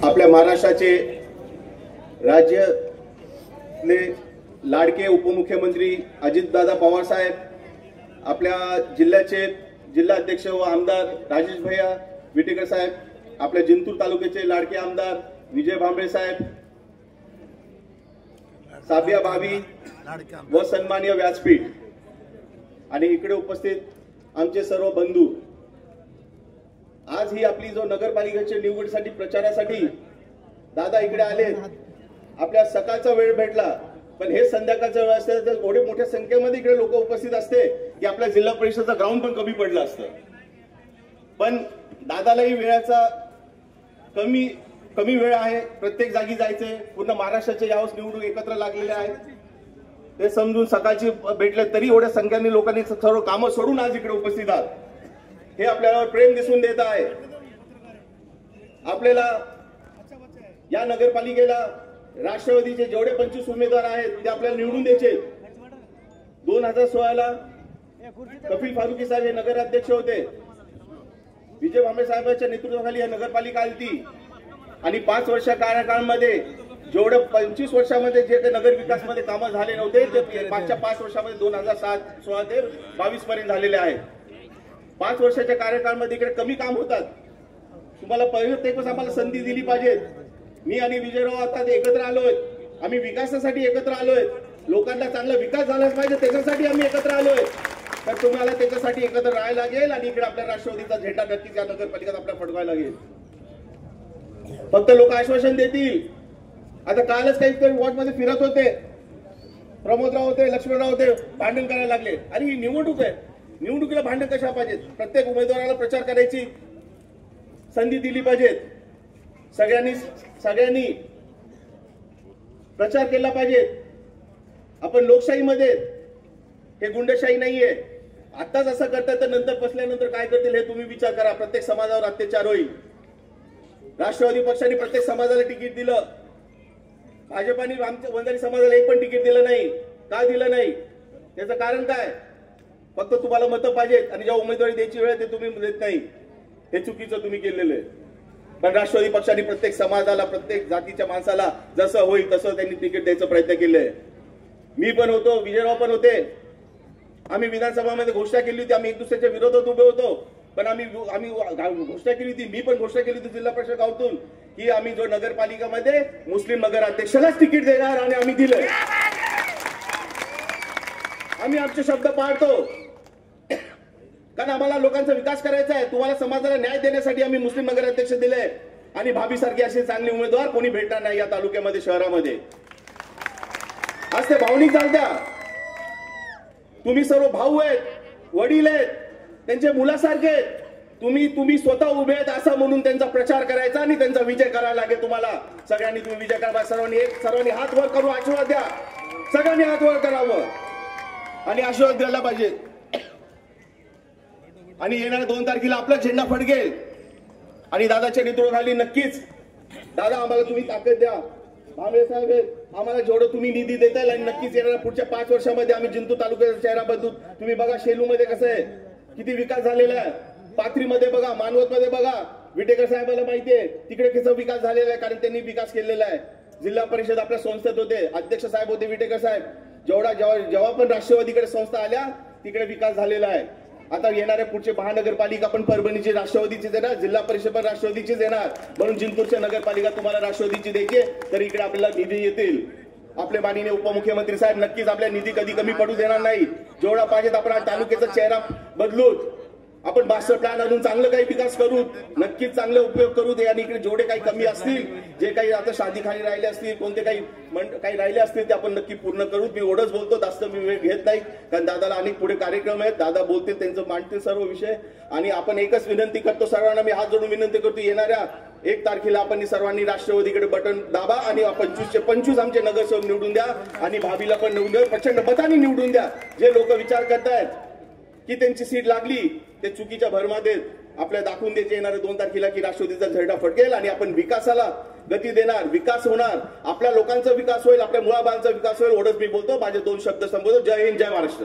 आपल्या महाराष्ट्राचे राज्यातले लाडके उपमुख्यमंत्री अजितदादा पवार साहेब, आपल्या जिल्ह्याचे जिल्हाध्यक्ष व आमदार राजेश भैया विटेकर साहेब, आपल्या जिंतूर तालुक्याचे लाडके आमदार विजय भांबळे साहेब, साबिया भाभी व सन्माननीय व्यासपीठ आणि इकडे उपस्थित आमचे सर्व बंधू, आज ही आपली जो नगरपालिकेच्या निवडीसाठी प्रचारासाठी दादा इकडे आले. आपल्या सकाळचा वेळ भेटला, पण हे संध्याकाळचा वेळ असते तर एवढे मोठ्या संख्येमध्ये इकडे लोक उपस्थित असते की आपल्या जिल्हा परिषदेचा ग्राउंड पण कमी पडलं असतं. पण दादालाही वेळाचा कमी वेळ आहे, प्रत्येक जागी जायचे, पूर्ण महाराष्ट्राचे यावेळेस निवडून एकत्र लागलेले आहेत. ते समजून सकाळची भेटले तरी एवढ्या संख्येने लोकांनी सर्व कामं सोडून आज इकडे उपस्थित आहात. हे आपल्याला प्रेम दिसून देत आहे. आपल्याला या नगरपालिकेला राष्ट्रवादीचे जेवढे 25 उमेदवार आहेत ते आपल्याला निवडून द्यायचे. 2016 कपिल फारुकी साहेब हे नगराध्यक्ष होते. विजय भांबळे साहेबांच्या नेतृत्वाखाली या नगरपालिका आली आणि 5 वर्ष कार्यकाळामध्ये जेवढे 25 वर्षामध्ये जे काही नगर विकास मध्ये कामं झाले नव्हते ते मागच्या 5 वर्षामध्ये 2016 ते 22 पर्यंत झालेले आहेत. 5 वर्षाच्या कार्यकाळामध्ये इकडे कमी काम होतात. तुम्हाला प्रत्येक आम्हाला संधी दिली पाहिजे. मी आणि विजयराव आता एकत्र आलोय. आम्ही विकासासाठी एकत्र आलोय. लोकांना चांगला विकास झालाच पाहिजे त्याच्यासाठी आम्ही एकत्र आलोय. तर तुम्हाला त्याच्यासाठी एकत्र राहायला लागेल आणि इकडे आपल्या राष्ट्रवादीचा झेंडा नक्कीच या नगरपालिकेत आपल्याला फडकवायला लागेल. फक्त लोक आश्वासन देतील. आता कालच काही वॉर्डमध्ये फिरत होते, प्रमोदराव होते, लक्ष्मणराव होते, भांडण करायला लागले. आणि ही निवडणूक आहे, निवडणुकीला भांडण कशा पाहिजेत? प्रत्येक उमेदवाराला प्रचार करायची संधी दिली पाहिजे. सगळ्यांनी प्रचार केला पाहिजे. आपण लोकशाहीमध्ये, हे गुंडशाही नाहीये. आताच असं करतात तर नंतर बसल्यानंतर काय करतील हे तुम्ही विचार करा. प्रत्येक समाजावर अत्याचार होईल. राष्ट्रवादी पक्षाने प्रत्येक समाजाला तिकीट दिलं. भाजपाने आमच्या वंजारी समाजाला एक पण तिकीट दिलं नाही. का दिलं नाही? त्याचं कारण काय? फक्त तुम्हाला मतं पाहिजेत आणि जेव्हा उमेदवारी द्यायची वेळ ते तुम्ही देत नाही. हे चुकीचं तुम्ही केलेलं आहे. पण राष्ट्रवादी पक्षाने प्रत्येक समाजाला, प्रत्येक जातीच्या माणसाला जसं होईल तसं त्यांनी तिकीट द्यायचा प्रयत्न केलाय. मी पण होतो, विजयराव पण होते. आम्ही विधानसभामध्ये घोषणा केली होती. आम्ही एक दुसऱ्याच्या विरोधात उभे होतो, पण आम्ही घोषणा केली होती. मी पण घोषणा केली होती जिल्हा परिषद गावातून की आम्ही जो नगरपालिकामध्ये मुस्लिम नगराध्यक्षालाच तिकीट देणार आणि आम्ही दिलंय. आम्ही आमचे शब्द पाळतो कारण आम्हाला लोकांचा विकास करायचा आहे. तुम्हाला समाजाला न्याय देण्यासाठी आम्ही मुस्लिम नगराध्यक्ष दिले आणि भाभी सारखी असे चांगले उमेदवार कोणी भेटणार नाही या तालुक्यामध्ये, शहरामध्ये. आज ते भावनिक चालत्या. तुम्ही सर्व भाऊ आहेत, वडील आहेत, त्यांचे मुलासारखे. तुम्ही स्वतः उभे आहेत असं म्हणून त्यांचा प्रचार करायचा आणि त्यांचा विजय करायला लागेल. तुम्हाला सगळ्यांनी तुम्ही विजय करा. सर्वांनी हात वर करून आशीर्वाद द्या. सगळ्यांनी हात वर करावं आणि आशीर्वाद द्यायला पाहिजे. आणि येणाऱ्या 2 तारखेला आपला झेंडा फडकेल आणि दादाच्या नेतृत्वाखाली नक्कीच. दादा आम्हाला तुम्ही ताकद द्या. भांबळे साहेब आम्हाला जेवढं तुम्ही निधी देताल आणि नक्कीच येणाऱ्या पुढच्या 5 वर्षामध्ये आम्ही जिंतूर तालुक्याचा चेहरा बदलू. तुम्ही बघा शेलूमध्ये कसं आहे, किती विकास झालेला आहे. पाथरीमध्ये बघा, मानवतमध्ये बघा. विटेकर साहेबाला माहितीये तिकडे किती विकास झालेला आहे कारण त्यांनी विकास केलेला आहे. जिल्हा परिषद आपल्या संस्थेत होते, अध्यक्ष साहेब होते विटेकर साहेब. जेव्हा पण राष्ट्रवादीकडे संस्था आल्या तिकडे विकास झालेला आहे. आता येणाऱ्या पुढचे महानगरपालिका पण परभणीची राष्ट्रवादीची देणार, जिल्हा परिषद पण राष्ट्रवादीची देणार. म्हणून जिंतूरच्या नगरपालिका तुम्हाला राष्ट्रवादीची द्यायची तर इकडे आपल्याला निधी येतील. आपले माननीय उपमुख्यमंत्री साहेब नक्कीच आपल्या निधी कधी कमी पडू देणार नाही. जेवढा पाहिजे आपण तालुक्याचा चेहरा बदलू. आपण मास्टर प्लॅन आणून चांगलं काही विकास करू, नक्कीच चांगले उपयोग करू दे. आणि इकडे जेवढे काही कमी असतील, जे काही आता शादी खाली राहिले असतील, कोणते काही राहिले असतील ते आपण नक्की पूर्ण करू. मी एवढंच बोलतो, जास्त मी वेळ घेत नाही कारण दादाला अनेक पुढे कार्यक्रम आहेत. दादा बोलतील, त्यांचं मांडतील सर्व विषय. आणि आपण एकच विनंती करतो सर्वांना, मी हात जोडून विनंती करतो, येणाऱ्या 1 तारखेला आपण सर्वांनी राष्ट्रवादीकडे बटन दाबा आणि 25चे 25 आमचे नगरसेवक निवडून द्या आणि भाभीला पण निवडून द्या. प्रचंड मतांनी निवडून द्या. जे लोक विचार करतायत की त्यांची सीट लागली ते चुकीच्या भरमादेत आपल्याला दाखवून द्यायचे येणाऱ्या 2 तारखेला की राष्ट्रवादीचा झेंडा फडकेल आणि आपण विकासाला गती देणार. विकास होणार, आपल्या लोकांचा विकास होईल, आपल्या मुळाबाळांचा विकास होईल. एवढंच मी बोलतो. माझे 2 शब्द संबोधतो. जय हिंद, जय महाराष्ट्र.